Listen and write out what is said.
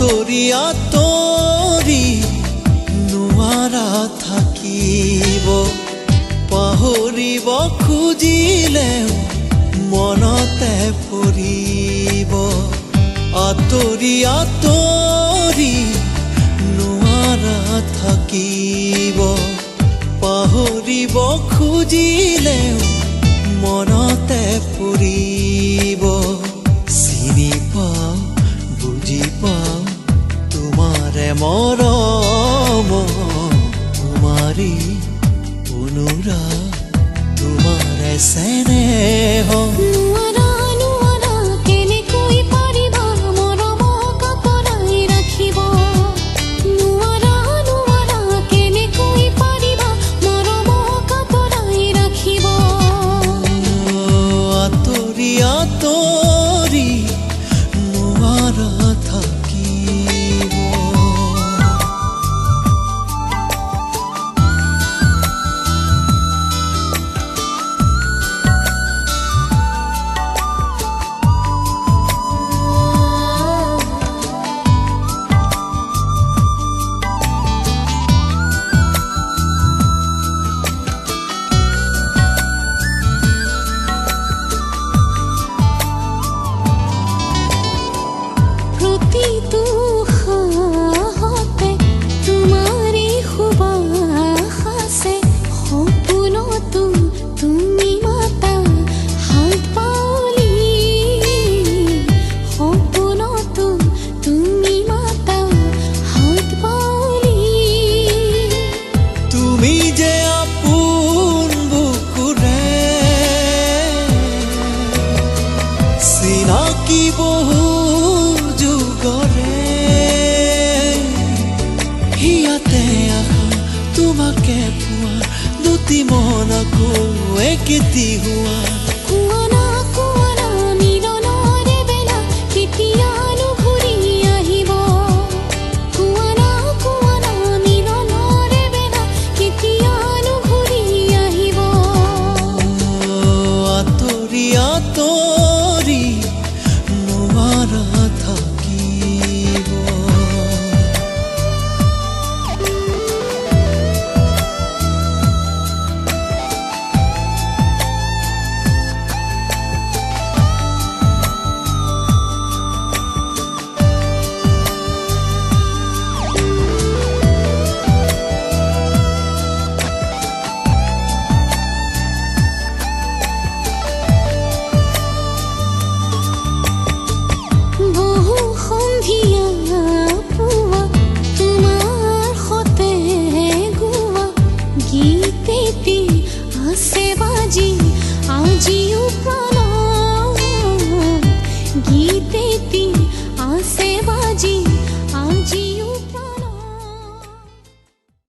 আঁতৰি আঁতৰি নোৱাৰা থাকিব পাহৰিব খুজিলেও মনতে পৰিব আঁতৰি আঁতৰি নোৱাৰা থাকিব পাহৰিব খুজিলেও মনতে পৰিব চিনি পাওঁ বুজি পাওঁ তোমাৰে মৰম তোমাৰে অনুৰাগ তোমাৰে স্নেহ চিনাকি বহু যুগৰে হিয়াতে আশা তোমাকে পোৱা দুটি মন আকৌ একেটি হোৱা আছে বাজি আজিও